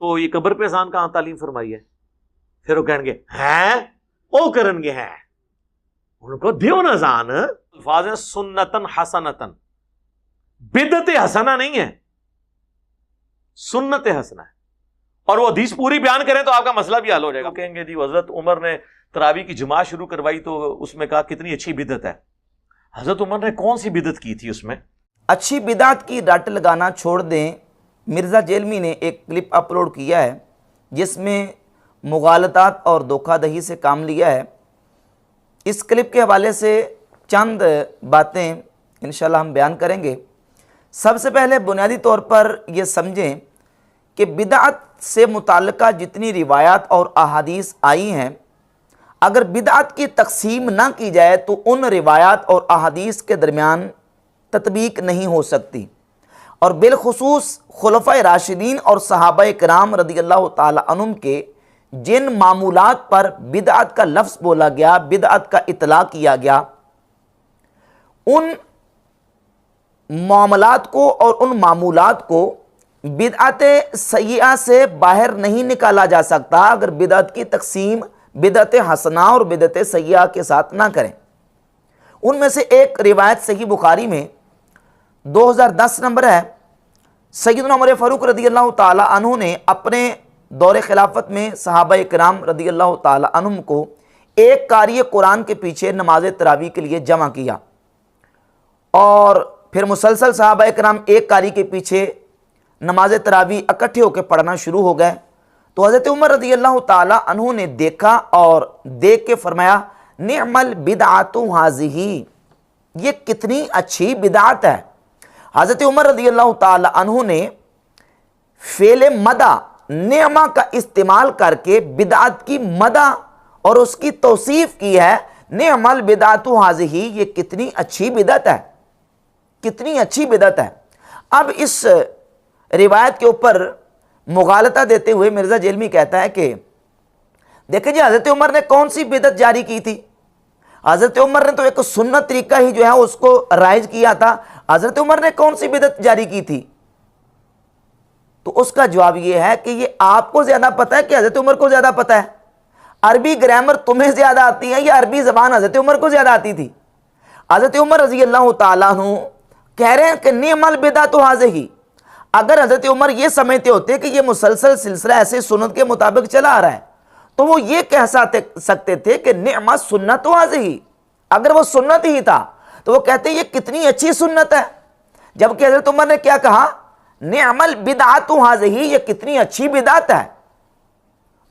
تو یہ قبر پہ اذان کہاں تعلیم فرمائی ہے؟ پھر وہ کہیں گے ہیں او کرن گے ہیں، ان کو دیو نا اذان. الفاظ ہیں سنتن حسنتن، بدعت حسنہ نہیں ہے، سنت حسنہ ہے. اور وہ حدیث پوری بیان کریں تو آپ کا مسئلہ بھی حل ہو جائے گا. کہیں گے جی حضرت عمر نے تراویح کی جماعت شروع کروائی تو اس میں کہا کتنی اچھی بدعت ہے. حضرت عمر نے کون سی بدعت کی تھی اس میں؟ اچھی بدعت کی رٹ لگانا چھوڑ دیں. مرزا جیلمی نے ایک کلپ اپلوڈ کیا ہے جس میں مغالطات اور دھوکہ دہی سے کام لیا ہے. اس کلپ کے حوالے سے چند باتیں انشاءاللہ ہم بیان کریں گے. سب سے پہلے بنیادی طور پر یہ سمجھیں کہ بدعت سے متعلقہ جتنی روایات اور احادیث آئی ہیں، اگر بدعت کی تقسیم نہ کی جائے تو ان روایات اور احادیث کے درمیان تطبیق نہیں ہو سکتی. اور بالخصوص خلفائے راشدین اور صحابہ کرام رضی اللہ تعالی عنہم کے جن معمولات پر بدعت کا لفظ بولا گیا، بدعت کا اطلاق کیا گیا، ان معاملات کو اور ان معمولات کو بدعت سیئہ سے باہر نہیں نکالا جا سکتا اگر بدعت کی تقسیم بدعت حسنہ اور بدعت سیئہ کے ساتھ نہ کریں. ان میں سے ایک روایت صحیح بخاری میں 2010 نمبر ہے. سیدنا عمر فاروق رضی اللہ تعالی عنہ نے اپنے دور خلافت میں صحابہ کرام رضی اللہ تعالی عنہم کو ایک قاری قرآن کے پیچھے نماز تراویح کے لیے جمع کیا، اور پھر مسلسل صحابہ کرام ایک قاری کے پیچھے نماز تراویح اکٹھے ہو کے پڑھنا شروع ہو گئے. تو حضرت عمر رضی اللہ تعالی عنہ نے دیکھا اور دیکھ کے فرمایا نعم البدعۃ ھذہ، یہ کتنی اچھی بدعت ہے. حضرت عمر رضی اللہ تعالی عنہ نے فعل مدح نعمہ کا استعمال کر کے بدعت کی مدح اور اس کی توصیف کی ہے. نعم البدعۃ ھذہ، یہ کتنی اچھی بدعت ہے، کتنی اچھی بدعت ہے. اب اس روایت کے اوپر مغالطہ دیتے ہوئے مرزا جیلمی کہتا ہے کہ دیکھیں جی حضرت عمر نے کون سی بدعت جاری کی تھی؟ حضرت عمر نے تو ایک سنت طریقہ ہی جو ہے اس کو رائج کیا تھا. حضرت عمر نے کون سی بدعت جاری کی تھی؟ تو اس کا جواب یہ ہے کہ یہ آپ کو زیادہ پتہ ہے کہ حضرت عمر کو زیادہ پتہ ہے؟ عربی گرامر تمہیں زیادہ آتی ہے یا عربی زبان حضرت عمر کو زیادہ آتی تھی؟ حضرت عمر رضی اللہ تعالیٰ عنہ کہہ رہے ہیں کہ نعم البدعۃ ھذہ. اگر حضرت عمر یہ سمجھتے ہوتے کہ یہ مسلسل سلسلہ ایسے سنت کے مطابق چلا آ رہا ہے تو وہ یہ کہہ سکتے تھے کہ نعم السنۃ ھذہ. اگر وہ سنت ہی تھا تو وہ کہتے یہ کتنی اچھی سنت ہے. جبکہ حضرت عمر نے کیا کہا؟ نعم البدعۃ ھذہ، یہ کتنی اچھی بدعت ہے.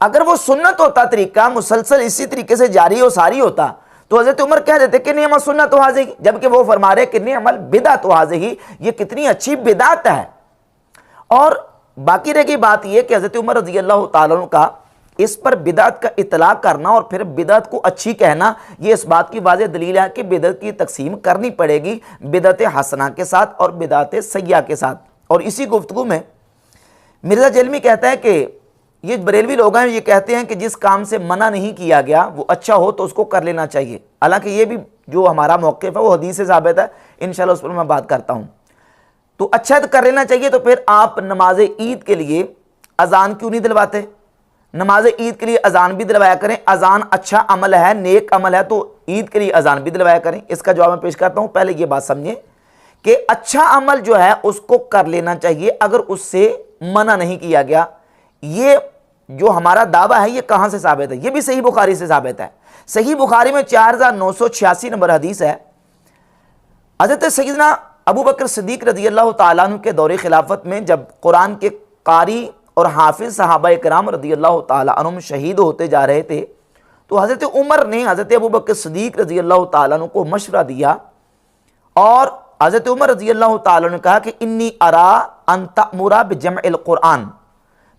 اگر وہ سنت ہوتا طریقہ مسلسل اسی طریقے سے جاری و ساری ہوتا تو حضرت عمر کہہ دیتے کہ نعم السنۃ ھذہ، جبکہ وہ فرما رہے کہ نعم البدعۃ ھذہ، یہ کتنی اچھی بدعت ہے. اور باقی رہ گئی بات یہ کہ حضرت عمر رضی اللہ تعالیٰ عنہ کا اس پر بدعت کا اطلاق کرنا اور پھر بدعت کو اچھی کہنا، یہ اس بات کی واضح دلیل ہے کہ بدعت کی تقسیم کرنی پڑے گی بدعت حسنہ کے ساتھ اور بدعت سیئہ کے ساتھ. اور اسی گفتگو میں مرزا جیلمی کہتا ہے کہ یہ بریلوی لوگ ہیں، یہ کہتے ہیں کہ جس کام سے منع نہیں کیا گیا وہ اچھا ہو تو اس کو کر لینا چاہیے. حالانکہ یہ بھی جو ہمارا موقف ہے وہ حدیث سے ثابت ہے، انشاءاللہ اس پر میں بات کرتا ہوں. تو اچھا کر لینا چاہیے، تو پھر آپ نماز عید کے لیے اذان کیوں نہیں دلواتے؟ نماز عید کے لیے اذان بھی دلوایا کریں. اذان اچھا عمل ہے، نیک عمل ہے، تو عید کے لیے اذان بھی دلوایا کریں. اس کا جواب میں پیش کرتا ہوں. پہلے یہ بات سمجھیں کہ اچھا عمل جو ہے اس کو کر لینا چاہیے اگر اس سے منع نہیں کیا گیا. یہ جو ہمارا دعویٰ ہے یہ کہاں سے ثابت ہے؟ یہ بھی صحیح بخاری سے ثابت ہے. صحیح بخاری میں 4986 نمبر حدیث ہے. حضرت سیدنا ابو بکر صدیق رضی اللہ تعالیٰ عنہ کے دور خلافت میں جب قرآن کے قاری اور حافظ صحابہ کرام رضی اللہ تعالیٰ عنہم شہید ہوتے جا رہے تھے تو حضرت عمر نے حضرت ابو بکر صدیق رضی اللہ تعالیٰ عنہ کو مشورہ دیا، اور حضرت عمر رضی اللہ تعالیٰ عنہ نے کہا کہ انی ارا ان تأمرا بجمع القرآن،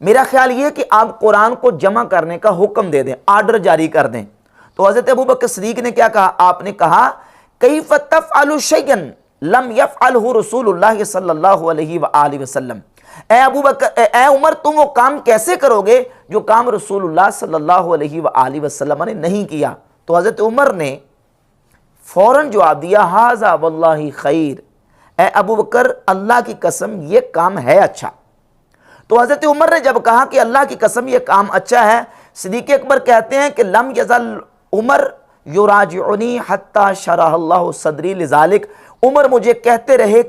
میرا خیال یہ کہ آپ قرآن کو جمع کرنے کا حکم دے دیں، آرڈر جاری کر دیں. تو حضرت ابو بکر صدیق نے کیا کہا؟ آپ نے کہا کیف تفعل شیئا لم یفعلہ رسول اللہ صلی اللہ علیہ وآلہ وسلم، اے عمر تم وہ کام کیسے کرو گے جو کام رسول اللہ صلی اللہ علیہ وآلہ وسلم نے نہیں کیا؟ تو حضرت عمر نے فوراً جواب دیا ھذا واللہ خیر، اے ابو بکر اللہ کی قسم یہ کام ہے اچھا. تو تو حضرت عمر نے جب کہا کہ اللہ کی قسم یہ کام اچھا ہے، صدیق اکبر کہتے ہیں کہ لم یزل عمر یراجعنی حتی شرح اللہ صدری لذالک، عمر مجھے کہتے رہے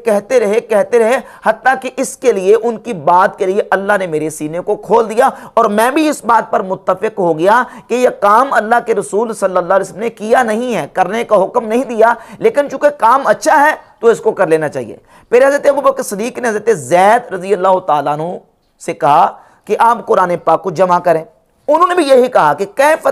حتیٰ کہ اس کے لیے، ان کی بات کے لیے اللہ نے میرے سینے کو کھول دیا، اور میں بھی اس بات پر متفق ہو گیا کہ یہ کام اللہ کے رسول صلی اللہ علیہ وسلم نے کیا نہیں ہے، کرنے کا حکم نہیں دیا، لیکن چونکہ کام اچھا ہے تو اس کو کر لینا چاہیے۔ پھر حضرت ابوبکر صدیق نے حضرت زید رضی اللہ تعالیٰ عنہ سے کہا کہ آپ قرآن پاک کو جمع کریں، انہوں نے بھی یہی کہا کہ کیف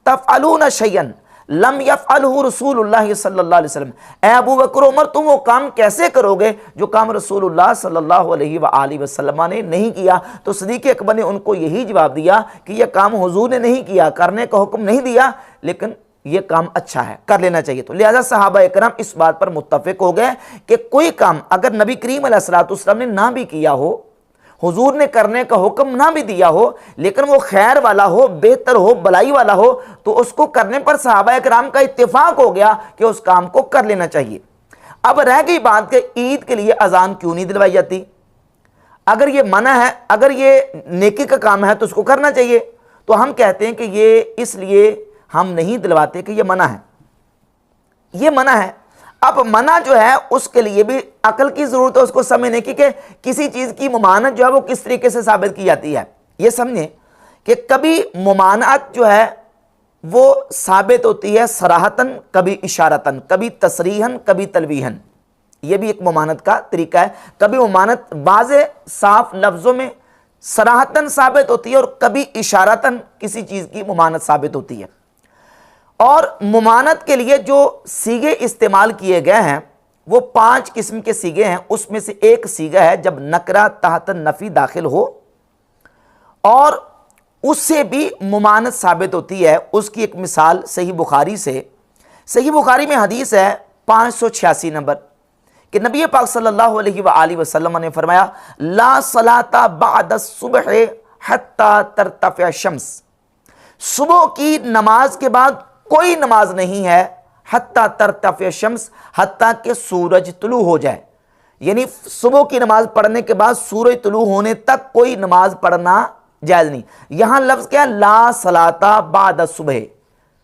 تفعلون شیئا لم یفعلہ رسول اللہ صلی اللہ علیہ وسلم، اے ابو بکر عمر تم وہ کام کیسے کرو گے جو کام رسول اللہ صلی اللہ علیہ وآلہ وسلم نے نہیں کیا؟ تو صدیق اکبر نے ان کو یہی جواب دیا کہ یہ کام حضور نے نہیں کیا، کرنے کا حکم نہیں دیا، لیکن یہ کام اچھا ہے، کر لینا چاہیے۔ تو لہذا صحابہ اکرام اس بات پر متفق ہو گئے کہ کوئی کام اگر نبی کریم علیہ الصلوۃ والسلام نے نہ بھی کیا ہو، حضور نے کرنے کا حکم نہ بھی دیا ہو، لیکن وہ خیر والا ہو، بہتر ہو، بلائی والا ہو، تو اس کو کرنے پر صحابہ اکرام کا اتفاق ہو گیا کہ اس کام کو کر لینا چاہیے۔ اب رہ گئی بات کہ عید کے لیے اذان کیوں نہیں دلوائی جاتی؟ اگر یہ منع ہے، اگر یہ نیکی کا کام ہے تو اس کو کرنا چاہیے، تو ہم کہتے ہیں کہ یہ اس لیے ہم نہیں دلواتے کہ یہ منع ہے، یہ منع ہے۔ اب منع جو ہے اس کے لیے بھی عقل کی ضرورت ہے اس کو سمجھنے کی کہ کسی چیز کی ممانعت جو ہے وہ کس طریقے سے ثابت کی جاتی ہے۔ یہ سمجھیں کہ کبھی ممانعت جو ہے وہ ثابت ہوتی ہے صراحتاً، کبھی اشارتاً، کبھی تصریحاً، کبھی تلویحاً، یہ بھی ایک ممانعت کا طریقہ ہے۔ کبھی ممانعت واضح صاف لفظوں میں صراحتاً ثابت ہوتی ہے، اور کبھی اشارتاً کسی چیز کی ممانعت ثابت ہوتی ہے۔ اور ممانعت کے لیے جو سیغے استعمال کیے گئے ہیں وہ 5 قسم کے سیغے ہیں، اس میں سے ایک سیغہ ہے جب نکرہ تحت نفی داخل ہو اور اس سے بھی ممانعت ثابت ہوتی ہے۔ اس کی ایک مثال صحیح بخاری سے، صحیح بخاری میں حدیث ہے 586 نمبر کہ نبی پاک صلی اللہ علیہ وآلہ وسلم نے فرمایا لا صلاۃ بعد الصبح حتی ترتفع الشمس، صبح کی نماز کے بعد کوئی نماز نہیں ہے حتی ترتفع الشمس، حتیٰ کہ سورج طلوع ہو جائے، یعنی صبح کی نماز پڑھنے کے بعد سورج طلوع ہونے تک کوئی نماز پڑھنا جائز نہیں۔ یہاں لفظ کیا ہے؟ لا صلاۃ بعد الصبح،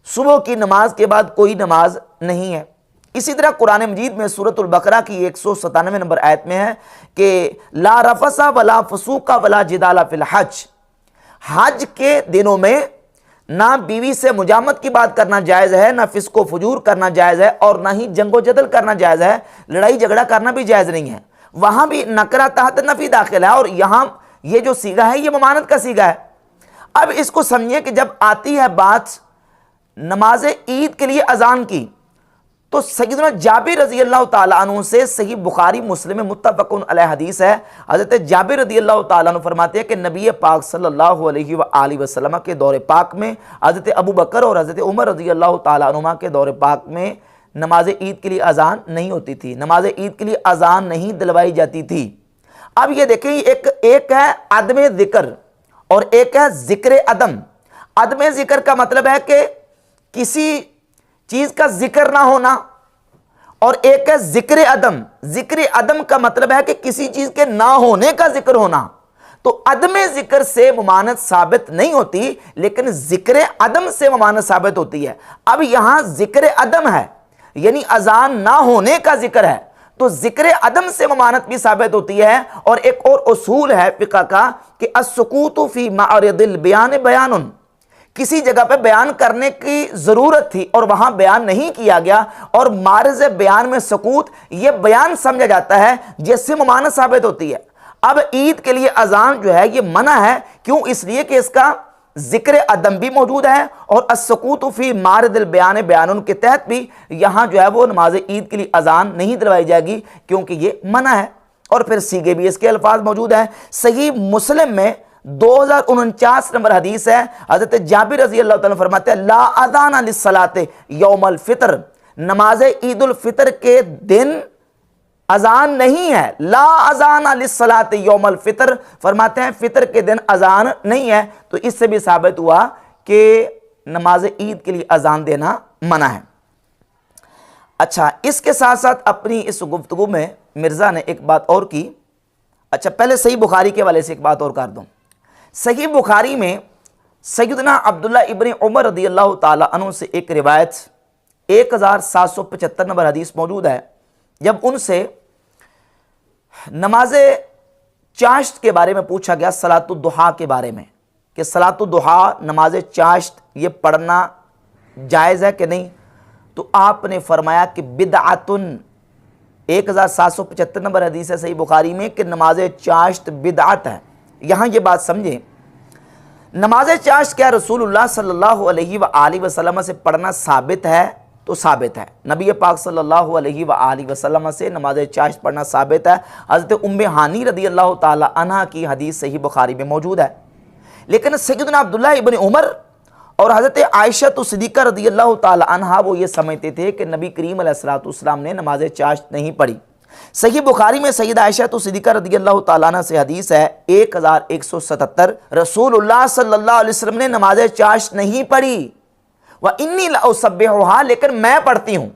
صبح کی نماز کے بعد کوئی نماز نہیں ہے۔ اسی طرح قرآن مجید میں سورۃ البقرہ کی 197 نمبر آیت میں ہے کہ لا رفث ولا فسوق ولا جدال فی الحج، حج کے دنوں میں نہ بیوی سے مجامت کی بات کرنا جائز ہے، نہ فسق و فجور کرنا جائز ہے، اور نہ ہی جنگ و جدل کرنا جائز ہے، لڑائی جھگڑا کرنا بھی جائز نہیں ہے۔ وہاں بھی نکرہ تحت نفی داخل ہے، اور یہاں یہ جو سیغہ ہے یہ ممانعت کا سیغہ ہے۔ اب اس کو سمجھیے کہ جب آتی ہے بات نماز عید کے لیے اذان کی، تو سیدنا جابر رضی اللہ تعالیٰ عنہ سے صحیح بخاری مسلم میں متفق علیہ حدیث ہے، حضرت جابر رضی اللہ تعالیٰ عنہ فرماتے ہیں کہ نبی پاک صلی اللہ علیہ وآلہ وسلم کے دور پاک میں حضرت ابو بکر اور حضرت عمر رضی اللہ تعالیٰ عنہما کے دور پاک میں نماز عید کے لیے اذان نہیں ہوتی تھی، نماز عید کے لیے اذان نہیں دلوائی جاتی تھی۔ اب یہ دیکھیں ایک ہے عدم ذکر اور ایک ہے ذکر عدم۔ عدم ذکر کا مطلب ہے کہ کسی چیز کا ذکر نہ ہونا، اور ایک ہے ذکر عدم۔ ذکر عدم کا مطلب ہے کہ کسی چیز کے نہ ہونے کا ذکر ہونا۔ تو عدم ذکر سے ممانعت ثابت نہیں ہوتی، لیکن ذکر عدم سے ممانعت ثابت ہوتی ہے۔ اب یہاں ذکر عدم ہے، یعنی اذان نہ ہونے کا ذکر ہے، تو ذکر عدم سے ممانعت بھی ثابت ہوتی ہے۔ اور ایک اور اصول ہے فقہ کا کہ السکوت فی معرض البیان بیان، کسی جگہ پہ بیان کرنے کی ضرورت تھی اور وہاں بیان نہیں کیا گیا، اور معرض بیان میں سکوت یہ بیان سمجھا جاتا ہے، جس سے ممانعت ثابت ہوتی ہے۔ اب عید کے لیے اذان جو ہے یہ منع ہے، کیوں؟ اس لیے کہ اس کا ذکر عدم بھی موجود ہے، اور السکوت فی معرض البیان بیان کے تحت بھی یہاں جو ہے وہ نماز عید کے لیے اذان نہیں دلوائی جائے گی، کیونکہ یہ منع ہے۔ اور پھر سیغے بھی اس کے الفاظ موجود ہیں۔ صحیح مسلم میں 2049 نمبر حدیث ہے، حضرت جابر رضی اللہ تعالیٰ فرماتے ہیں لا اذان للصلاۃ یوم الفطر، نماز عید الفطر کے دن اذان نہیں ہے۔ لا اذان للصلاۃ یوم الفطر، فرماتے ہیں فطر کے دن اذان نہیں ہے۔ تو اس سے بھی ثابت ہوا کہ نماز عید کے لیے اذان دینا منع ہے۔ اچھا، اس کے ساتھ ساتھ اپنی اس گفتگو میں مرزا نے ایک بات اور کی۔ اچھا پہلے صحیح بخاری کے حوالے سے ایک بات اور کر دوں. صحیح بخاری میں سیدنا عبداللہ ابن عمر رضی اللہ تعالیٰ عنہ سے ایک روایت 1775 نمبر حدیث موجود ہے. جب ان سے نماز چاشت کے بارے میں پوچھا گیا، صلاۃ الضحیٰ کے بارے میں، کہ صلاۃ الضحیٰ نماز چاشت یہ پڑھنا جائز ہے کہ نہیں، تو آپ نے فرمایا کہ بدعتن. 1775 نمبر حدیث ہے صحیح بخاری میں کہ نماز چاشت بدعت ہے. یہاں یہ بات سمجھیں، نماز چاشت کیا رسول اللہ صلی اللہ علیہ وآلہ وسلم سے پڑھنا ثابت ہے؟ تو ثابت ہے. نبی پاک صلی اللہ علیہ وآلہ وسلم سے نماز چاشت پڑھنا ثابت ہے. حضرت ام ہانی رضی اللہ تعالی عنہ کی حدیث صحیح بخاری میں موجود ہے. لیکن سیدنا عبداللہ ابن عمر اور حضرت عائشہ صدیقہ رضی اللہ تعالی عنہ وہ یہ سمجھتے تھے کہ نبی کریم علیہ الصلوۃ والسلام نے نماز چاشت نہیں پڑھی. صحیح بخاری میں سیدہ عائشہ صدیقہ رضی اللہ تعالیٰ عنہ سے حدیث ہے 1177، رسول اللہ صلی اللہ علیہ وسلم نے نماز چاشت نہیں پڑھی. وَإِنِّي لَأُسَبِّحُهَا، لیکن میں پڑھتی ہوں.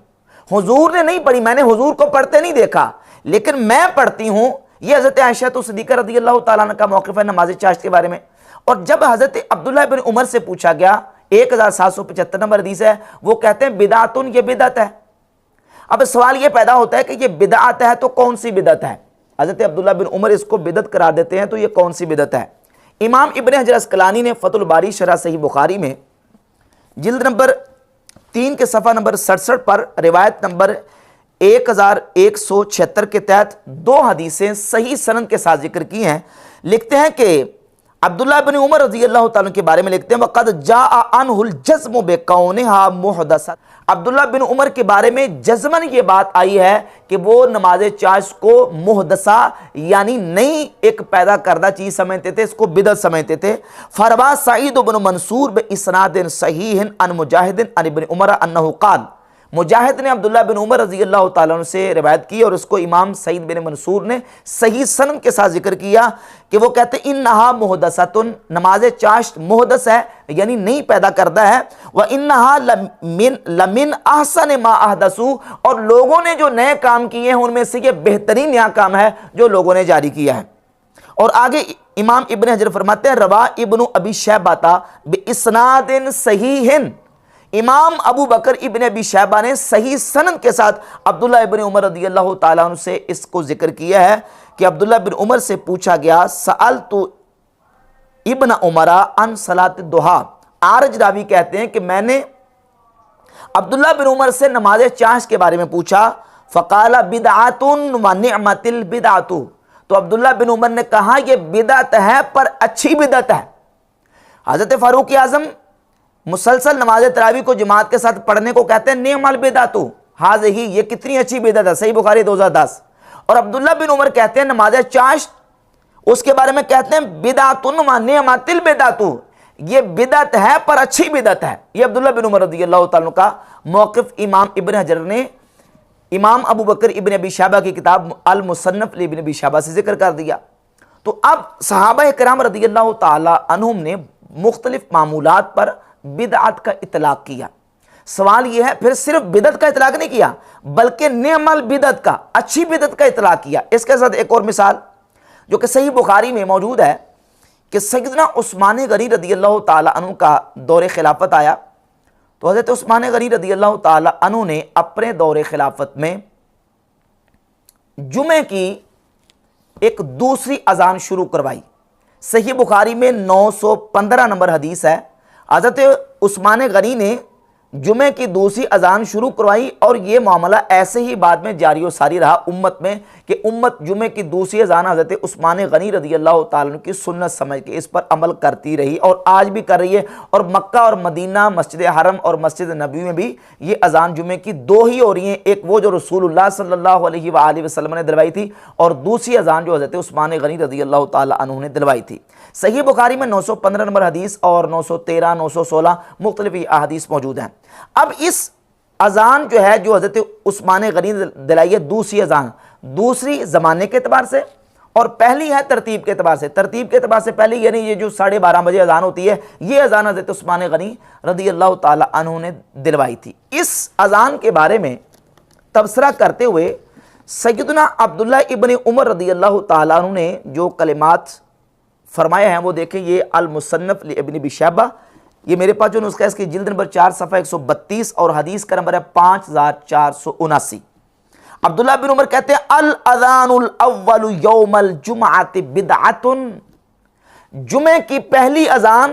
حضور نے نہیں پڑھی، میں نے حضور کو پڑھتے نہیں دیکھا، لیکن میں پڑھتی ہوں. یہ حضرت عائشہ صدیقہ رضی اللہ تعالیٰ عنہ کا موقف ہے نماز چاشت کے بارے میں. اور جب حضرت عبداللہ بن عمر سے پوچھا گیا، 1775 نمبر حدیث ہے، وہ کہتے ہیں بدعتن، یہ بدعت ہے. اب سوال یہ پیدا ہوتا ہے کہ یہ بدعت ہے تو کون سی بدعت ہے؟ حضرت عبداللہ بن عمر اس کو بدعت قرار دیتے ہیں، تو یہ کون سی بدعت ہے؟ امام ابن حجر اسقلانی نے فتح الباری شرح صحیح بخاری میں جلد نمبر 3 کے صفحہ نمبر 67 پر روایت نمبر 1176 کے تحت 2 حدیثیں صحیح سند کے ساتھ ذکر کی ہیں. لکھتے ہیں کہ عبداللہ بن عمر رضی اللہ تعالیٰ کے بارے میں لکھتے ہیں وَقَدْ جَاءَ عَنْهُ الْجَزْمُ بِقَوْنِهَا مُحْدَثَةً. عبداللہ بن عمر کے بارے میں جزمن یہ بات آئی ہے کہ وہ نماز چاشت کو محدثہ یعنی نئی ایک پیدا کردہ چیز سمجھتے تھے، اس کو بدعت سمجھتے تھے. فروا سعید بن منصور بِإِسْنَادٍ صحیح عن مجاہد عن ابن عمر انہ قال، مجاہد نے عبداللہ بن عمر رضی اللہ تعالیٰ عنہ سے روایت کی اور اس کو امام سعید بن منصور نے صحیح سند کے ساتھ ذکر کیا کہ وہ کہتے ہیں انہا محدثۃ، نماز چاشت محدث ہے یعنی نہیں پیدا کردہ ہے. وَإِنَّهَا لَمِنْ أَحْسَنِ مَا أَحْدَثُوا، اور لوگوں نے جو نئے کام کیے ہیں ان میں سے یہ بہترین نیا کام ہے جو لوگوں نے جاری کیا ہے. اور آگے امام ابن حجر فرماتے ہیں روا ابن ابی شیبہ بِإِسْنَادٍ صحیح، امام ابو بکر ابن ابی شیبہ نے صحیح سند کے ساتھ عبداللہ ابن عمر رضی اللہ تعالیٰ عنہ سے اس کو ذکر کیا ہے کہ عبداللہ بن عمر سے پوچھا گیا سألت ابن عمر عن صلاۃ الضحیٰ. عارج راوی کہتے ہیں کہ میں نے عبداللہ بن عمر سے نماز چاشت کے بارے میں پوچھا. فقال بدعۃ ونعمت البدعۃ، تو عبداللہ بن عمر نے کہا یہ بدعت ہے پر اچھی بدعت ہے. حضرت فاروق اعظم مسلسل نماز تراویح کو جماعت کے ساتھ پڑھنے کو کہتے ہیں نعم البدعۃ ھذہ، یہ کتنی اچھی بدعت ہے، صحیح بخاری 2010. اور عبداللہ بن عمر کہتے ہیں نماز چاشت اس کے بارے میں کہتے ہیں بدعۃ ونعمت البدعۃ، یہ بدعت ہے پر اچھی بدعت ہے. یہ عبداللہ بن عمر رضی اللہ تعالیٰ کا موقف امام ابن حجر نے امام ابو بکر ابن ابی شیبہ کی کتاب المصنف لابن ابی شیبہ سے ذکر کر دیا. تو اب صحابہ کرام رضی اللہ تعالیٰ عنہم نے مختلف معمولات پر بدعت کا اطلاق کیا. سوال یہ ہے پھر صرف بدعت کا اطلاق نہیں کیا بلکہ نعم البدعت کا، اچھی بدعت کا اطلاق کیا. اس کے ساتھ ایک اور مثال جو کہ صحیح بخاری میں موجود ہے کہ سیدنا عثمان غنی رضی اللہ تعالی عنہ کا دور خلافت آیا تو حضرت عثمان غنی رضی اللہ تعالی عنہ نے اپنے دور خلافت میں جمعے کی ایک دوسری اذان شروع کروائی. صحیح بخاری میں 915 نمبر حدیث ہے. حضرت عثمان غنی نے جمعے کی دوسری اذان شروع کروائی اور یہ معاملہ ایسے ہی بعد میں جاری و ساری رہا امت میں کہ امت جمعے کی دوسری اذان حضرت عثمان غنی رضی اللہ تعالیٰ عنہ کی سنت سمجھ کے اس پر عمل کرتی رہی اور آج بھی کر رہی ہے. اور مکہ اور مدینہ، مسجد حرم اور مسجد نبوی میں بھی یہ اذان جمعے کی 2 ہی ہو رہی ہیں، ایک وہ جو رسول اللہ صلی اللہ علیہ وآلہ وسلم نے دلوائی تھی اور دوسری اذان جو حضرت عثمان غنی رضی اللہ تعالیٰ عنہ نے دلوائی تھی. صحیح بخاری میں 915 نمبر حدیث اور 913 916 مختلف احادیث موجود ہیں. اب اس اذان جو ہے جو حضرت عثمان غنی دلائی ہے دوسری اذان، دوسری زمانے کے اعتبار سے اور پہلی ہے ترتیب کے اعتبار سے. ترتیب کے اعتبار سے پہلی یعنی یہ جو 12:30 بجے اذان ہوتی ہے یہ اذان حضرت عثمان غنی رضی اللہ تعالی عنہ نے دلوائی تھی. اس اذان کے بارے میں تبصرہ کرتے ہوئے سیدنا عبداللہ ابن عمر رضی اللہ تعالیٰ عنہ نے جو کلمات فرمائے ہیں وہ دیکھیں، یہ المصنف لابن ابی شیبہ، یہ میرے پاس جو نسخہ ہے اس کی جلد نمبر 4 صفحہ 132 اور حدیث کا نمبر ہے 5479۔ عبداللہ بن عمر کہتے ہیں الاذان الاول یوم الجمعۃ بدعۃ، جمعے کی پہلی اذان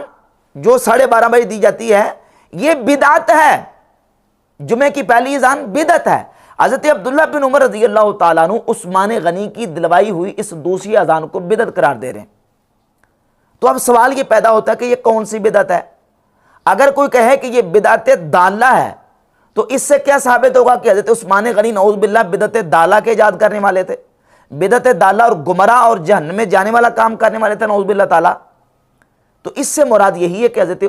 جو 12:30 بجے دی جاتی ہے یہ بدعت ہے، جمعے کی پہلی اذان بدعت ہے۔ حضرت عبداللہ بن عمر رضی اللہ تعالیٰ عنہ عثمان غنی کی دلوائی ہوئی اس دوسری اذان کو بدعت قرار دے رہے ہیں۔ تو اب سوال یہ پیدا ہوتا ہے کہ یہ کون سی بدعت ہے؟ اگر کوئی کہے کہ یہ بدعت دالہ ہے تو اس سے کیا ثابت ہوگا کہ حضرت عثمان غنی نعوذ باللہ بدعت دالہ کے ایجاد کرنے والے تھے، بدعت دالہ اور گمراہ اور جہنم میں جانے والا کام کرنے والے تھے نعوذ باللہ تعالیٰ؟ تو اس سے مراد یہی ہے کہ حضرت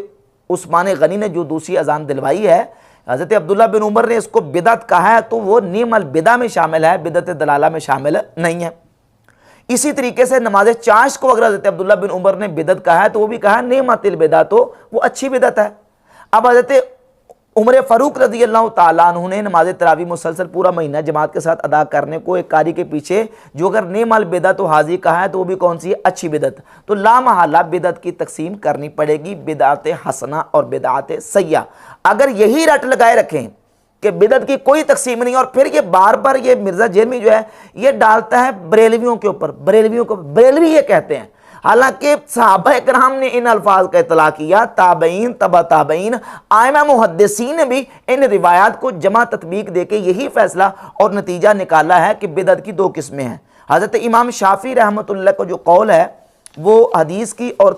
عثمان غنی نے جو دوسری اذان دلوائی ہے، حضرت عبداللہ بن عمر نے اس کو بدعت کہا ہے تو وہ نعم البدع میں شامل ہے، بدعت دلالہ میں شامل نہیں ہے۔ اسی طریقے سے نماز چاشت کو اگر حضرت عبداللہ بن عمر نے بدعت کہا ہے تو وہ بھی کہا نعمت البدع، تو وہ اچھی بدعت ہے۔ اب حضرت عمر فاروق رضی اللہ تعالیٰ عنہ نے نماز تراویح مسلسل پورا مہینہ جماعت کے ساتھ ادا کرنے کو ایک قاری کے پیچھے جو اگر نعم البدع تو حاضر کہا ہے تو وہ بھی کون سی ہے؟ اچھی بدعت۔ تو لا محالہ بدعت کی تقسیم کرنی پڑے گی، بدعت حسنہ اور بدعت سیئہ۔ اگر یہی رٹ لگائے رکھیں کہ بدعت کی کوئی تقسیم نہیں، اور پھر یہ بار بار یہ مرزا جیلمی جو ہے یہ ڈالتا ہے بریلویوں کے اوپر، بریلویوں کو بریلوی یہ کہتے ہیں، حالانکہ صحابہ کرام نے ان الفاظ کا اطلاق کیا، تابعین، تبع تابعین، ائمہ محدثین نے بھی ان روایات کو جمع تطبیق دے کے یہی فیصلہ اور نتیجہ نکالا ہے کہ بدعت کی دو قسمیں ہیں۔ حضرت امام شافعی رحمۃ اللہ کا جو قول ہے وہ حدیث کی اور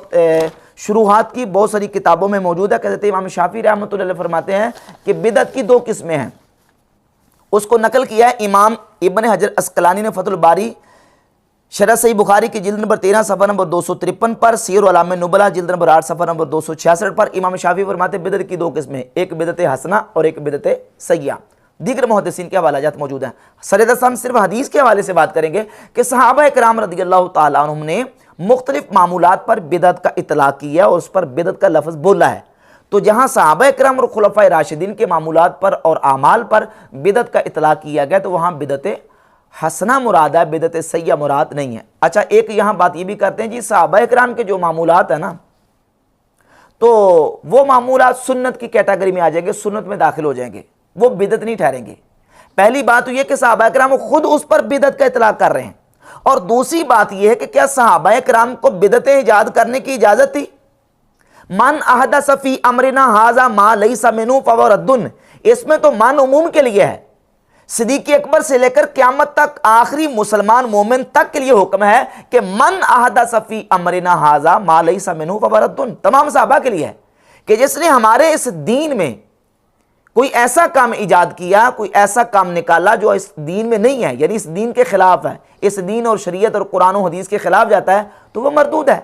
شروحات کی بہت ساری کتابوں میں موجود ہے کہ حضرت امام شافعی رحمۃ اللہ فرماتے ہیں کہ بدعت کی دو قسمیں ہیں۔ اس کو نقل کیا ہے امام ابن حجر اسقلانی نے فتح الباری شرح صحیح بخاری کی جلد نمبر 13 صفحہ نمبر 253 پر، سیر اعلام نبلا جلد نمبر 8 صفحہ نمبر 266 پر امام شافعی فرماتے ہیں بدعت کی دو قسمیں، ایک بدعت حسنہ اور ایک بدعت سیئہ۔ دیگر محدثین کے حوالہ جات موجود ہیں۔ سردست ہم صرف حدیث کے حوالے سے بات کریں گے کہ صحابہ کرام رضی اللہ تعالیٰ عنہم نے مختلف معمولات پر بدعت کا اطلاق کیا اور اس پر بدعت کا لفظ بولا ہے۔ تو جہاں صحابہ کرام اور خلفائے راشدین کے معمولات پر اور اعمال پر بدعت کا اطلاق کیا گیا تو وہاں بدعت حسنہ مراد ہے، بدعت سیئہ مراد نہیں ہے۔ اچھا، ایک یہاں بات یہ بھی کرتے ہیں جی صحابہ کرام کے جو معمولات ہیں نا تو وہ معمولات سنت کی کیٹیگری میں آ جائیں گے، سنت میں داخل ہو جائیں گے، وہ بدعت نہیں ٹھہریں گے۔ پہلی بات تو یہ کہ صحابہ کرام خود اس پر بدعت کا اطلاق کر رہے ہیں، اور دوسری بات یہ ہے کہ کیا صحابہ کرام کو بدعتیں ایجاد کرنے کی اجازت تھی؟ من احدث فی امرنا ھذا ما لیس منہ فہو رد، اس میں تو من عموم کے لیے ہے، صدیق اکبر سے لے کر قیامت تک آخری مسلمان مومن تک کے لیے حکم ہے کہ من احدث فی امرنا ھذا ما لیس منہ فہو رد، تمام صحابہ کے لیے ہے کہ جس نے ہمارے اس دین میں کوئی ایسا کام ایجاد کیا، کوئی ایسا کام نکالا جو اس دین میں نہیں ہے، یعنی اس دین کے خلاف ہے، اس دین اور شریعت اور قرآن و حدیث کے خلاف جاتا ہے تو وہ مردود ہے۔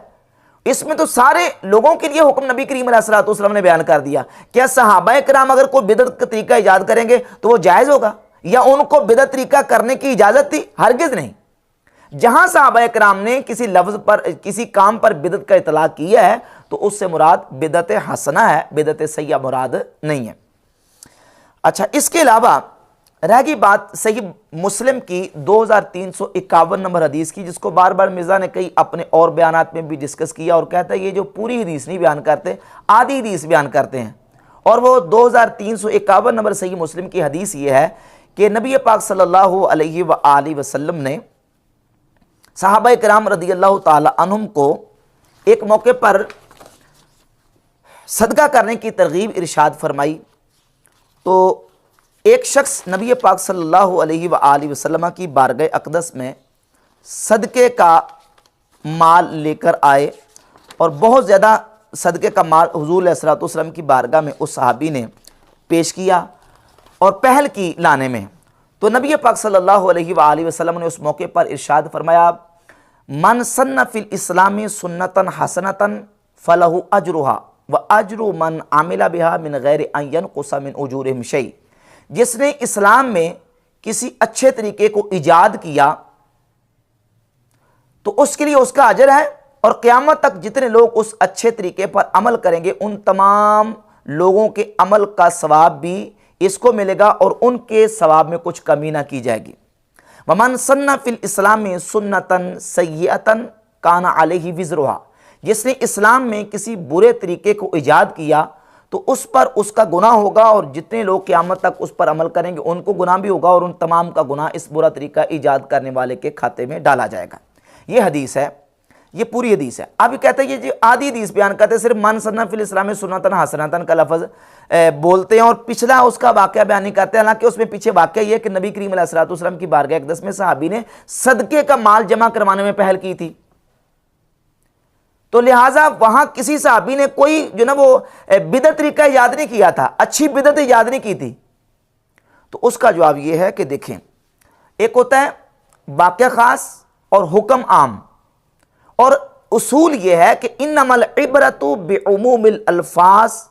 اس میں تو سارے لوگوں کے لیے حکم نبی کریم علیہ الصلوۃ والسلام نے بیان کر دیا۔ کیا صحابہ کرام اگر کوئی بدعت کا طریقہ ایجاد کریں گے تو وہ جائز ہوگا یا ان کو بدعت طریقہ کرنے کی اجازت تھی؟ ہرگز نہیں۔ جہاں صحابہ کرام نے کسی لفظ پر، کسی کام پر بدعت کا اطلاق کیا ہے تو اس سے مراد بدعت حسنہ ہے، بدعت سیئہ مراد نہیں ہے۔ اچھا، اس کے علاوہ رہ گئی بات صحیح مسلم کی 2351 نمبر حدیث کی، جس کو بار بار مرزا نے کئی اپنے اور بیانات میں بھی ڈسکس کیا اور کہتا ہے یہ جو پوری حدیث نہیں بیان کرتے، آدھی حدیث بیان کرتے ہیں، اور وہ 2351 نمبر صحیح مسلم کی حدیث یہ ہے کہ نبی پاک صلی اللہ علیہ وآلہ وسلم نے صحابہ کرام رضی اللہ تعالی عنہم کو ایک موقع پر صدقہ کرنے کی ترغیب ارشاد فرمائی۔ تو ایک شخص نبی پاک صلی اللہ علیہ وآلہ وسلم کی بارگاہ اقدس میں صدقے کا مال لے کر آئے، اور بہت زیادہ صدقے کا مال حضور علیہ الصلوۃ والسلام کی بارگاہ میں اس صحابی نے پیش کیا اور پہل کی لانے میں۔ تو نبی پاک صلی اللہ علیہ وآلہ وسلم نے اس موقع پر ارشاد فرمایا، من سن فی الاسلام سنتا حسنتا فلہ اجرہا واجر من عمل بها من غیر ان ینقص من اجورہم شیء، جس نے اسلام میں کسی اچھے طریقے کو ایجاد کیا تو اس کے لیے اس کا اجر ہے، اور قیامت تک جتنے لوگ اس اچھے طریقے پر عمل کریں گے ان تمام لوگوں کے عمل کا ثواب بھی اس کو ملے گا اور ان کے ثواب میں کچھ کمی نہ کی جائے گی۔ ومن سن فی الاسلام سنتن سیئتن کان علیہ وزرہا، جس نے اسلام میں کسی برے طریقے کو ایجاد کیا تو اس پر اس کا گناہ ہوگا، اور جتنے لوگ قیامت تک اس پر عمل کریں گے ان کو گناہ بھی ہوگا، اور ان تمام کا گناہ اس برا طریقہ ایجاد کرنے والے کے کھاتے میں ڈالا جائے گا۔ یہ حدیث ہے، یہ پوری حدیث ہے۔ اب یہ کہتے ہیں یہ جو آدھی حدیث بیان کرتے ہیں، صرف من سن فی الاسلام سنتن حسنتن کا لفظ بولتے ہیں اور پچھلا اس کا واقعہ بیان نہیں کرتے، حالانکہ اس میں پیچھے واقعہ یہ ہے کہ نبی کریم علیہ الصلوۃ والسلام کی بارگاہ اقدس میں صحابی نے صدقے کا مال جمع کروانے میں پہل کی تھی، تو لہٰذا وہاں کسی صحابی نے کوئی جو نا وہ بدعت طریقہ ایجاد نہیں کیا تھا، اچھی بدعت ایجاد نہیں کی تھی۔ تو اس کا جواب یہ ہے کہ دیکھیں، ایک ہوتا ہے واقعہ خاص اور حکم عام، اور اصول یہ ہے کہ انما العبرۃ بعموم الالفاظ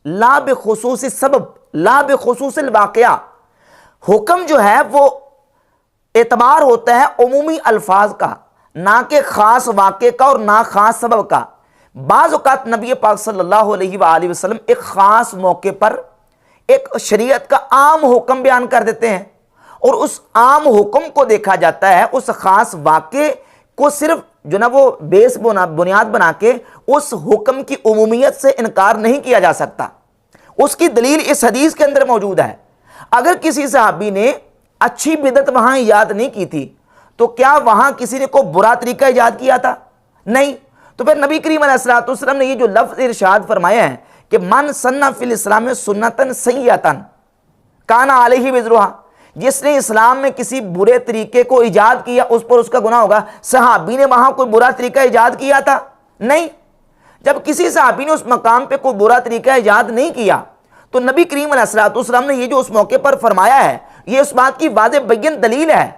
لا بخصوص السبب لا بخصوص الواقعہ۔ حکم جو ہے وہ اعتبار ہوتا ہے عمومی الفاظ کا، نہ کہ خاص واقعے کا اور نہ خاص سبب کا۔ بعض اوقات نبی پاک صلی اللہ علیہ وآلہ وسلم ایک خاص موقع پر ایک شریعت کا عام حکم بیان کر دیتے ہیں، اور اس عام حکم کو دیکھا جاتا ہے، اس خاص واقعے کو صرف جو نا وہ بنیاد بنا کے اس حکم کی عمومیت سے انکار نہیں کیا جا سکتا۔ اس کی دلیل اس حدیث کے اندر موجود ہے۔ اگر کسی صحابی نے اچھی بدعت وہاں ایجاد نہیں کی تھی تو کیا وہاں کسی نے کوئی برا طریقہ ایجاد کیا تھا؟ نہیں۔ تو پھر نبی کریم علیہ الصلوۃ والسلام نے یہ جو لفظ ارشاد فرمایا ہے کہ من سن فی الاسلام سنتن سیئتن کان علیہ وزرہا، جس نے اسلام میں کسی برے طریقے کو ایجاد کیا اس پر اس کا گناہ ہوگا۔ صحابی نے وہاں کوئی برا طریقہ ایجاد کیا تھا؟ نہیں۔ جب کسی صحابی نے اس مقام پہ کوئی برا طریقہ ایجاد نہیں کیا تو نبی کریم علیہ الصلوۃ والسلام نے یہ جو اس موقع پر فرمایا ہے، یہ اس بات کی واضح بین دلیل ہے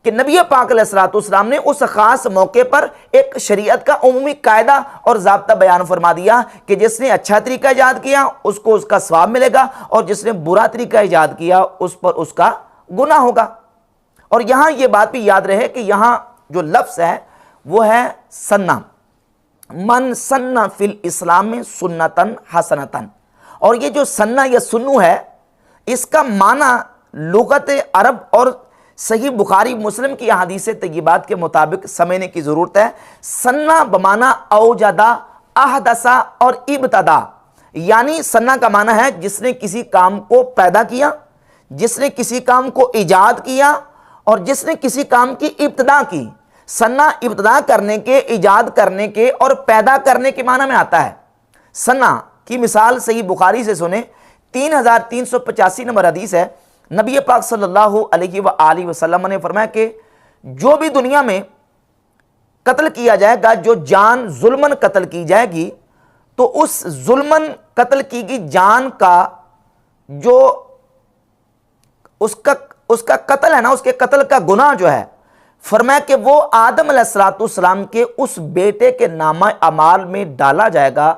کہ نبی پاک علیہ الصلوۃ والسلام نے اس خاص موقع پر ایک شریعت کا عمومی قاعدہ اور ضابطہ بیان فرما دیا کہ جس نے اچھا طریقہ ایجاد کیا اس کو اس کا ثواب ملے گا، اور جس نے برا طریقہ ایجاد کیا اس پر اس کا گناہ ہوگا۔ اور یہاں یہ بات بھی یاد رہے کہ یہاں جو لفظ ہے وہ ہے سنہ، من سنہ فی الاسلام سنتن حسنتن، اور یہ جو سنہ یا سنو ہے اس کا معنی لغت عرب اور صحیح بخاری مسلم کی احادیث طیبات کے مطابق سمجھنے کی ضرورت ہے۔ سنہ بمعنی اوجدہ، احدثا اور ابتدا، یعنی سنہ کا معنی ہے جس نے کسی کام کو پیدا کیا، جس نے کسی کام کو ایجاد کیا، اور جس نے کسی کام کی ابتدا کی۔ سنہ ابتدا کرنے کے، ایجاد کرنے کے اور پیدا کرنے کے معنی میں آتا ہے۔ سنہ کی مثال صحیح بخاری سے سنیں، 3385 نمبر حدیث ہے، نبی پاک صلی اللہ علیہ وآلہ وسلم نے فرمایا کہ جو بھی دنیا میں قتل کیا جائے گا، جو جان ظلمن قتل کی جائے گی، تو اس ظلمن قتل کی گئی جان کا جو اس کا قتل ہے نا، اس کے قتل کا گناہ جو ہے، فرمایا کہ وہ آدم علیہ الصلوۃ والسلام کے اس بیٹے کے نامہ اعمال میں ڈالا جائے گا،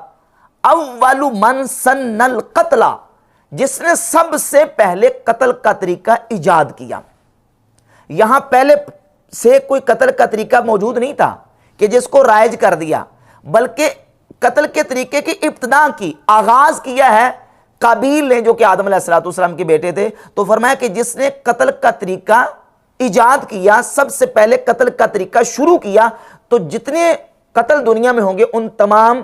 اول من سن القتل، جس نے سب سے پہلے قتل کا طریقہ ایجاد کیا۔ یہاں پہلے سے کوئی قتل کا طریقہ موجود نہیں تھا کہ جس کو رائج کر دیا، بلکہ قتل کے طریقے کی ابتدا کی، آغاز کیا ہے قابیل نے، جو کہ آدم علیہ الصلوۃ والسلام کے بیٹے تھے۔ تو فرمایا کہ جس نے قتل کا طریقہ ایجاد کیا، سب سے پہلے قتل کا طریقہ شروع کیا، تو جتنے قتل دنیا میں ہوں گے ان تمام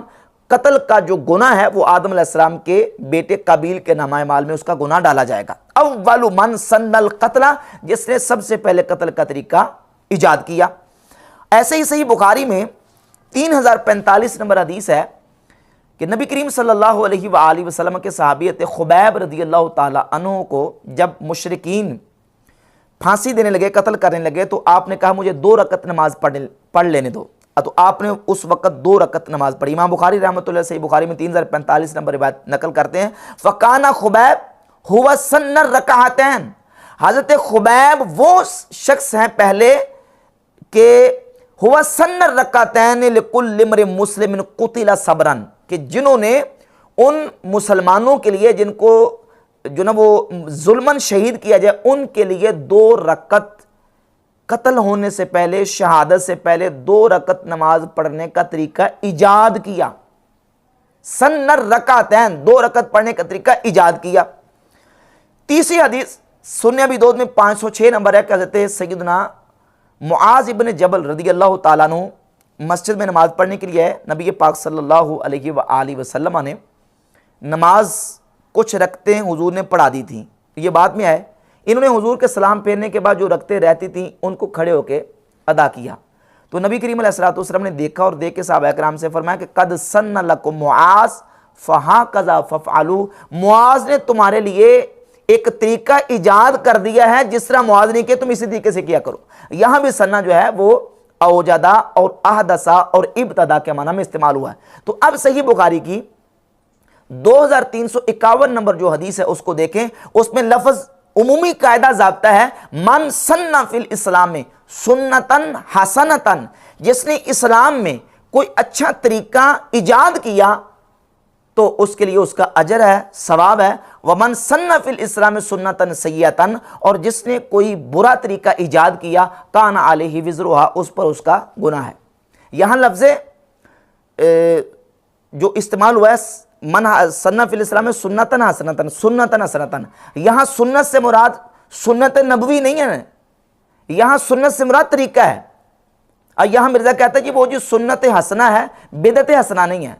قتل کا جو گناہ ہے وہ آدم علیہ السلام کے بیٹے قابیل کے نامہ اعمال میں اس کا گناہ ڈالا جائے گا۔ اول من سن القتل، جس نے سب سے پہلے قتل کا طریقہ ایجاد کیا۔ ایسے ہی صحیح بخاری میں 3045 نمبر حدیث ہے کہ نبی کریم صلی اللہ علیہ وآلہ وسلم کے صحابیت خبیب رضی اللہ تعالی عنہ کو جب مشرکین پھانسی دینے لگے، قتل کرنے لگے، تو آپ نے کہا مجھے 2 رکعت نماز پڑھ لینے دو، تو آپ نے اس وقت 2 رکعت نماز پڑھی۔ امام بخاری رحمۃ اللہ صحیح بخاری میں 3045 نمبر روایت نقل کرتے ہیں، فَقَانَ خُبَیب هُوَ سَنَّ الرَّکَعَتَیْن، حضرت خبیب وہ شخص ہیں پہلے کہ هُوَ سَنَّ الرَّکَعَتَیْن لِكُلِّ امْرِئٍ مُسْلِمٍ قُتِلَ صَبْرًا، کہ جنہوں نے ان مسلمانوں کے لیے جن کو جو نا وہ ظلماً شہید کیا جائے، ان کے لیے 2 رکعت قتل ہونے سے پہلے، شہادت سے پہلے 2 رکعت نماز پڑھنے کا طریقہ ایجاد کیا۔ سن الرکعتین، 2 رکعت پڑھنے کا طریقہ ایجاد کیا۔ تیسری حدیث سنن ابی داؤد میں 506 نمبر ہے کہ حضرت سیدنا معاذ ابن جبل رضی اللہ تعالیٰ عنہ مسجد میں نماز پڑھنے کے لیے نبی پاک صلی اللہ علیہ وآلہ وسلم نے نماز کچھ رکعتیں حضور نے پڑھا دی تھیں. یہ بات میں ہے انہوں نے حضور کے سلام پھیرنے کے بعد جو رکعتیں رہتی تھیں ان کو کھڑے ہو کے ادا کیا. تو نبی کریم علیہ الصلوۃ والسلام نے دیکھا اور دیکھ کے صحابہ کرام سے فرمایا کہ قد سن لکم معاذ فہکذا فافعلوا، معاذ نے تمہارے لیے ایک طریقہ ایجاد کر دیا ہے، جس طرح معاذ نے کیا تم اسی طریقے سے کیا کرو. یہاں بھی سنہ جو ہے وہ اوجدہ اور احدثہ اور ابتدا کے معنی میں استعمال ہوا ہے. تو اب صحیح بخاری کی 2351 نمبر جو حدیث ہے اس کو دیکھیں. اس میں لفظ عمومی قاعدہ ضابطہ ہے من سن فی الاسلام میں سنتن حسنتن، جس نے اسلام میں کوئی اچھا طریقہ ایجاد کیا تو اس کے لیے اس کا اجر ہے، ثواب ہے. ومن سن فی الاسلام سنتن سیئتن، اور جس نے کوئی برا طریقہ ایجاد کیا کان علیہ وزرھا، اس پر اس کا گناہ ہے. یہاں لفظ جو استعمال ہوا ہے من سن فی الاسلام سنتن حسنتن، سنتن حسنتن، یہاں سنت سے مراد سنت نبوی نہیں ہے، یہاں سنت سے مراد طریقہ ہے. اور یہاں مرزا کہتا ہے کہ وہ جو سنت حسنہ ہے بدعت حسنہ نہیں ہے.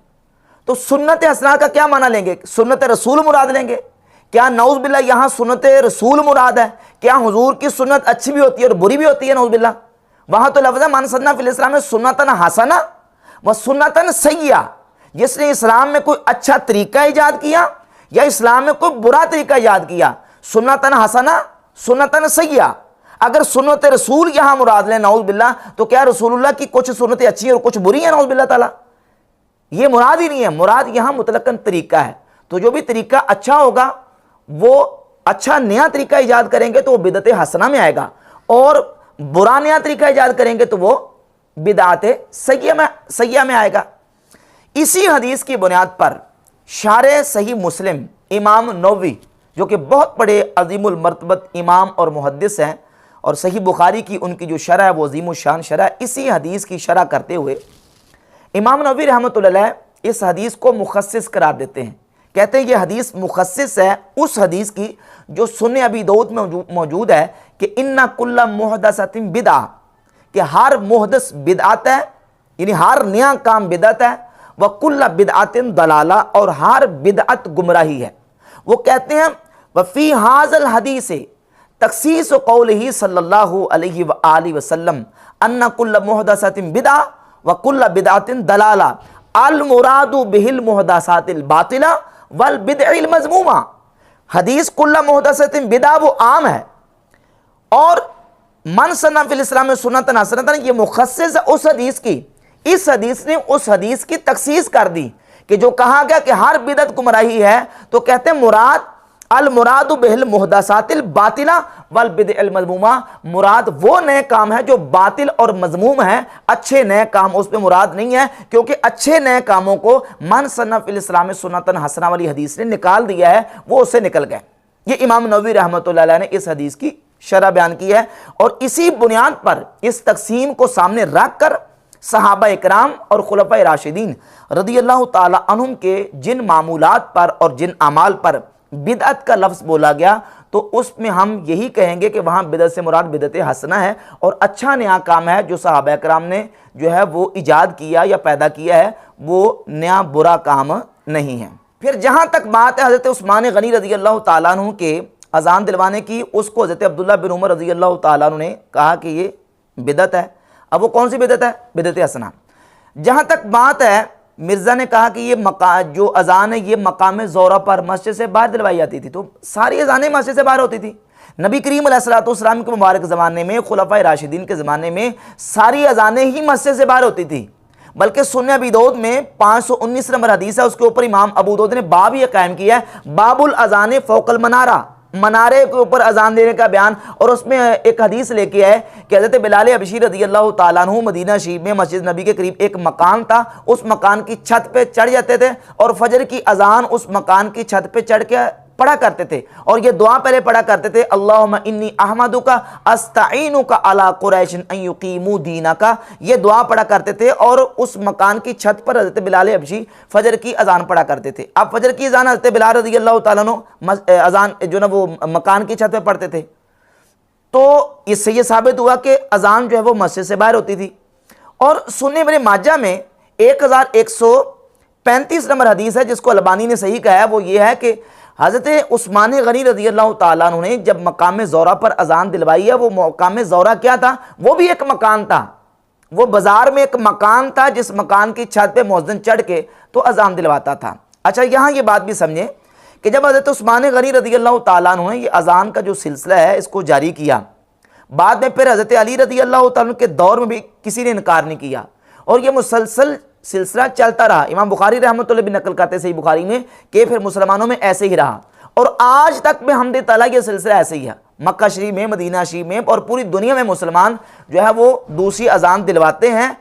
تو سنت حسنہ کا کیا معنی لیں گے؟ سنت رسول مراد لیں گے؟ کیا نعوذ باللہ یہاں سنت رسول مراد ہے؟ کیا حضور کی سنت اچھی بھی ہوتی ہے اور بری بھی ہوتی ہے؟ نعوذ باللہ. وہاں تو لفظ ہے من سن فی الاسلام سنتن حسنہ و سنتن سیئہ، جس نے اسلام میں کوئی اچھا طریقہ ایجاد کیا یا اسلام میں کوئی برا طریقہ ایجاد کیا. سنتن حسنہ سنتن سیئہ. اگر سنت رسول یہاں مراد لیں نعوذ باللہ تو کیا رسول اللہ کی کچھ سنتیں اچھی ہیں اور کچھ بری ہیں؟ نعوذ باللہ تعالیٰ. یہ مراد ہی نہیں ہے. مراد یہاں مطلقاً طریقہ ہے. تو جو بھی طریقہ اچھا ہوگا وہ اچھا نیا طریقہ ایجاد کریں گے تو وہ بدعت حسنہ میں آئے گا، اور برا نیا طریقہ ایجاد کریں گے تو وہ بدعت سیئہ میں آئے گا. اسی حدیث کی بنیاد پر شارح صحیح مسلم امام نووی، جو کہ بہت بڑے عظیم المرتبت امام اور محدث ہیں، اور صحیح بخاری کی ان کی جو شرح ہے وہ عظیم الشان شرح ہے، اسی حدیث کی شرح کرتے ہوئے امام نووی رحمۃ اللہ علیہ اس حدیث کو مخصص قرار دیتے ہیں. کہتے ہیں یہ حدیث مخصص ہے اس حدیث کی جو سنن ابی داؤد میں موجود ہے کہ ان کل محدثۃ بدعہ، کہ ہر محدث بدعت ہے، یعنی ہر نیا کام بدعت ہے. وکل بدعت ضلالہ، اور ہر بدعت گمراہی ہے. وہ کہتے ہیں وفی ھذا الحدیث تخصیص قولہ صلی اللہ علیہ وآلہ وسلم ان کل محدثۃ بدعہ وکل بدعت ضلالہ المراد بہ المحدثات الباطلہ والبدع المذمومہ. حدیث کل محدثۃ بدعہ وہ عام ہے، اور من سن فی الاسلام سنتن حسنتن یہ مخصص ہے اس حدیث کی. اس حدیث نے اس حدیث کی تخصیص کر دی کہ جو کہا گیا کہ ہر بدعت گمراہی ہے، تو کہتے ہیں مراد المراد بہ المحدثات الباطلہ والبدع المذمومہ، مراد وہ نئے کام ہے جو باطل اور مذموم ہیں، اچھے نئے کام اس پہ مراد نہیں ہے، کیونکہ اچھے نئے کاموں کو من سن فی الاسلام سنتن حسنہ والی حدیث نے نکال دیا ہے، وہ اسے نکل گئے. یہ امام نووی رحمۃ اللہ علیہ نے اس حدیث کی شرح بیان کی ہے، اور اسی بنیاد پر اس تقسیم کو سامنے رکھ کر صحابہ اکرام اور خلفائے راشدین رضی اللہ تعالی عنہم کے جن معمولات پر اور جن اعمال پر بدعت کا لفظ بولا گیا تو اس میں ہم یہی کہیں گے کہ وہاں بدعت سے مراد بدعت حسنہ ہے، اور اچھا نیا کام ہے جو صحابہ اکرام نے جو ہے وہ ایجاد کیا یا پیدا کیا ہے، وہ نیا برا کام نہیں ہے. پھر جہاں تک بات ہے حضرت عثمان غنی رضی اللہ تعالیٰ عنہ کے اذان دلوانے کی، اس کو حضرت عبداللہ بن عمر رضی اللہ تعالیٰ عنہ نے کہا کہ یہ بدعت ہے. اب وہ کون سی بدعت ہے؟ بدعت حسنہ. جہاں تک بات ہے مرزا نے کہا کہ یہ جو اذان ہے یہ مقام زورہ پر مسجد سے باہر دلوائی جاتی تھی، تو ساری اذانیں مسجد سے باہر ہوتی تھی. نبی کریم علیہ الصلوۃ والسلام کے مبارک زمانے میں، خلفائے راشدین کے زمانے میں ساری اذانیں ہی مسجد سے باہر ہوتی تھی. بلکہ سنن ابی داؤد میں 519 نمبر حدیث ہے، اس کے اوپر امام ابو داؤد نے باب یہ قائم کیا ہے، باب الاذان فوق المنارہ، منارے کے اوپر اذان دینے کا بیان. اور اس میں ایک حدیث لے کے ہے کہ حضرت بلال حبشی رضی اللہ تعالیٰ عنہ مدینہ شریف میں مسجد نبی کے قریب ایک مکان تھا، اس مکان کی چھت پہ چڑھ جاتے تھے اور فجر کی اذان اس مکان کی چھت پہ چڑھ کے پڑھا کرتے تھے، اور یہ دعا پہلے پڑھا کرتے تھے، اللہم انی احمدک استعینک علی قریش ان یقیموا دینک، یہ دعا پڑھا کرتے تھے، اور اس مکان کی چھت پر حضرت بلال حبشی فجر کی اذان پڑھا کرتے تھے۔ اب فجر کی اذان حضرت بلال رضی اللہ تعالیٰ عنہ اذان جو نا وہ مکان کی چھت پہ پڑھتے تھے، تو اس سے یہ ثابت ہوا کہ اذان جو ہے وہ مسجد سے باہر ہوتی تھی۔ اور سنن ابن ماجہ میں 1135 نمبر حدیث ہے جس کو البانی نے صحیح کہا ہے، وہ یہ ہے کہ حضرت عثمان غنی رضی اللہ تعالیٰ عنہ نے جب مقام زورہ پر اذان دلوائی ہے، وہ مقام زورہ کیا تھا؟ وہ بھی ایک مکان تھا، وہ بازار میں ایک مکان تھا جس مکان کی چھت پہ مؤذن چڑھ کے تو اذان دلواتا تھا۔ اچھا، یہاں یہ بات بھی سمجھیں کہ جب حضرت عثمان غنی رضی اللہ تعالیٰ عنہ نے یہ اذان کا جو سلسلہ ہے اس کو جاری کیا، بعد میں پھر حضرت علی رضی اللہ تعالیٰ عنہ کے دور میں بھی کسی نے انکار نہیں کیا، اور یہ مسلسل سلسلہ چلتا رہا۔ امام بخاری رحمۃ اللہ بھی نقل کرتے صحیح بخاری میں کہ پھر مسلمانوں میں ایسے ہی رہا، اور آج تک میں حمد تعالیٰ یہ سلسلہ ایسے ہی ہے۔ مکہ شریف میں، مدینہ شریف میں اور پوری دنیا میں مسلمان جو ہے وہ دوسری اذان دلواتے ہیں۔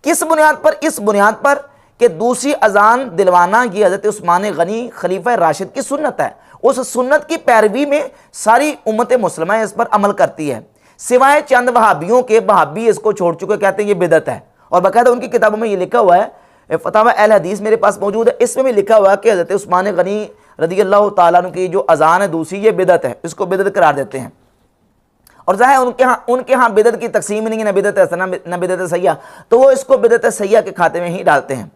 کس بنیاد پر؟ اس بنیاد پر کہ دوسری اذان دلوانا یہ حضرت عثمان غنی خلیفہ راشد کی سنت ہے، اس سنت کی پیروی میں ساری امت مسلمہ اس پر عمل کرتی ہے، سوائے چند وہابیوں کے۔ وہابی اس کو چھوڑ چکے، کہتے ہیں یہ بدعت ہے، اور باقاعدہ ان کی کتابوں میں یہ لکھا ہوا ہے، فتاوی اہل حدیث میرے پاس موجود ہے، اس میں بھی لکھا ہوا ہے کہ حضرت عثمان غنی رضی اللہ تعالیٰ عنہ کی جو اذان ہے دوسری، یہ بدعت ہے، اس کو بدعت قرار دیتے ہیں۔ اور ظاہر ان کے ہاں بدعت کی تقسیم نہیں ہے، نہ بدعت حسنہ نہ بدعت سیئہ، تو وہ اس کو بدعت سیئہ کے کھاتے میں ہی ڈالتے ہیں۔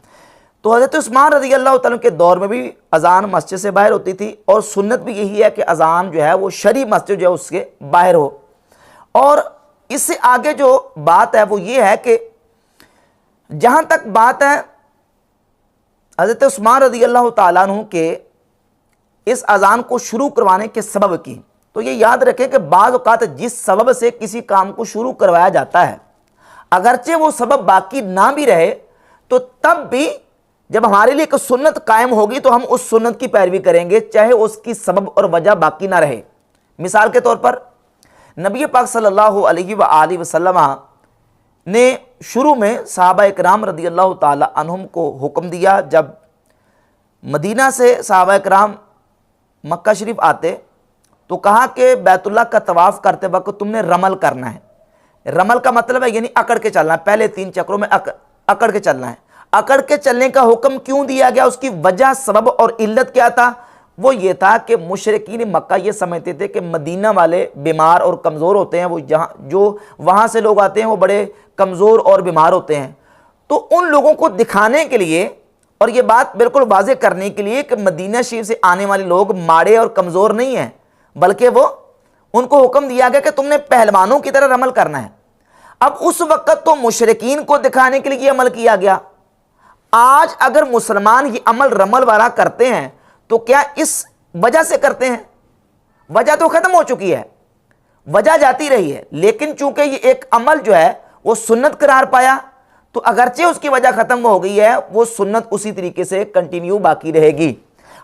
تو حضرت عثمان رضی اللہ تعالیٰ عنہ کے دور میں بھی اذان مسجد سے باہر ہوتی تھی، اور سنت بھی یہی ہے کہ اذان جو ہے وہ شرعی مسجد جو ہے اس کے باہر ہو۔ اور اس سے آگے جو بات ہے وہ یہ ہے کہ جہاں تک بات ہے حضرت عثمان رضی اللہ تعالیٰ عنہ کے اس اذان کو شروع کروانے کے سبب کی، تو یہ یاد رکھیں کہ بعض اوقات جس سبب سے کسی کام کو شروع کروایا جاتا ہے، اگرچہ وہ سبب باقی نہ بھی رہے، تو تب بھی جب ہمارے لیے ایک سنت قائم ہوگی تو ہم اس سنت کی پیروی کریں گے، چاہے اس کی سبب اور وجہ باقی نہ رہے۔ مثال کے طور پر نبی پاک صلی اللہ علیہ وآلہ وسلم نے شروع میں صحابہ اکرام رضی اللہ تعالی عنہم کو حکم دیا، جب مدینہ سے صحابہ اکرام مکہ شریف آتے تو کہا کہ بیت اللہ کا طواف کرتے وقت تم نے رمل کرنا ہے۔ رمل کا مطلب ہے یعنی اکڑ کے چلنا ہے، پہلے 3 چکروں میں اکڑ کے چلنا ہے۔ اکڑ کے چلنے کا حکم کیوں دیا گیا؟ اس کی وجہ، سبب اور علت کیا تھا؟ وہ یہ تھا کہ مشرکین مکہ یہ سمجھتے تھے کہ مدینہ والے بیمار اور کمزور ہوتے ہیں، وہ جو وہاں سے لوگ آتے ہیں وہ بڑے کمزور اور بیمار ہوتے ہیں، تو ان لوگوں کو دکھانے کے لیے اور یہ بات بالکل واضح کرنے کے لیے کہ مدینہ شریف سے آنے والے لوگ ماڑے اور کمزور نہیں ہیں، بلکہ وہ ان کو حکم دیا گیا کہ تم نے پہلوانوں کی طرح عمل کرنا ہے۔ اب اس وقت تو مشرکین کو دکھانے کے لیے یہ عمل کیا گیا۔ آج اگر مسلمان یہ عمل رمل والا کرتے ہیں تو کیا اس وجہ سے کرتے ہیں؟ وجہ تو ختم ہو چکی ہے، وجہ جاتی رہی ہے، لیکن چونکہ یہ ایک عمل جو ہے وہ سنت قرار پایا، تو اگرچہ اس کی وجہ ختم ہو گئی ہے، وہ سنت اسی طریقے سے کنٹینیو باقی رہے گی۔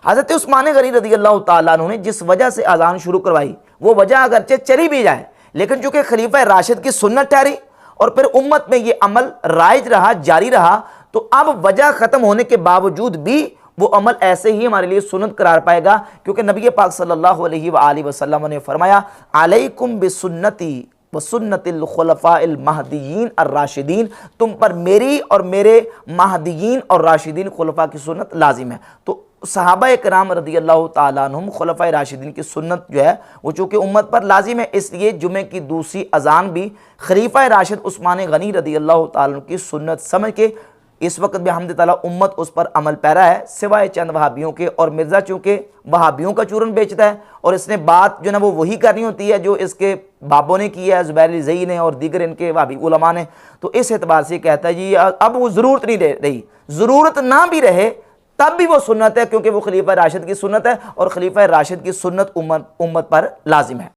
حضرت عثمان غنی رضی اللہ تعالیٰ عنہ نے جس وجہ سے اذان شروع کروائی، وہ وجہ اگرچہ چلی بھی جائے، لیکن چونکہ خلیفہ راشد کی سنت ٹھہری اور پھر امت میں یہ عمل رائج رہا، جاری رہا، تو اب وجہ ختم ہونے کے باوجود بھی وہ عمل ایسے ہی ہمارے لیے سنت قرار پائے گا، کیونکہ نبی پاک صلی اللہ علیہ وآلہ وسلم نے فرمایا، علیکم بسنتی وسنت الخلفاء المہدیین الراشدین، تم پر میری اور میرے مہدیین اور راشدین خلفاء کی سنت لازم ہے۔ تو صحابہ کرام رضی اللہ تعالیٰ عنہم خلفاء راشدین کی سنت جو ہے وہ چونکہ امت پر لازم ہے، اس لیے جمعے کی دوسری اذان بھی خلیفہ راشد عثمان غنی رضی اللہ تعالیٰ عنہ کی سنت سمجھ کے اس وقت بھی حمد تعالیٰ امت اس پر عمل پیرا ہے، سوائے چند وہابیوں کے۔ اور مرزا چونکہ وہابیوں کا چورن بیچتا ہے اور اس نے بات جو نا وہ وہی کرنی ہوتی ہے جو اس کے بابوں نے کی ہے، زبیر علی زئی نے اور دیگر ان کے وہابی علماء نے، تو اس اعتبار سے کہتا ہے جی اب وہ ضرورت نہیں رہی، ضرورت نہ بھی رہے تب بھی وہ سنت ہے، کیونکہ وہ خلیفہ راشد کی سنت ہے، اور خلیفہ راشد کی سنت امت پر لازم ہے۔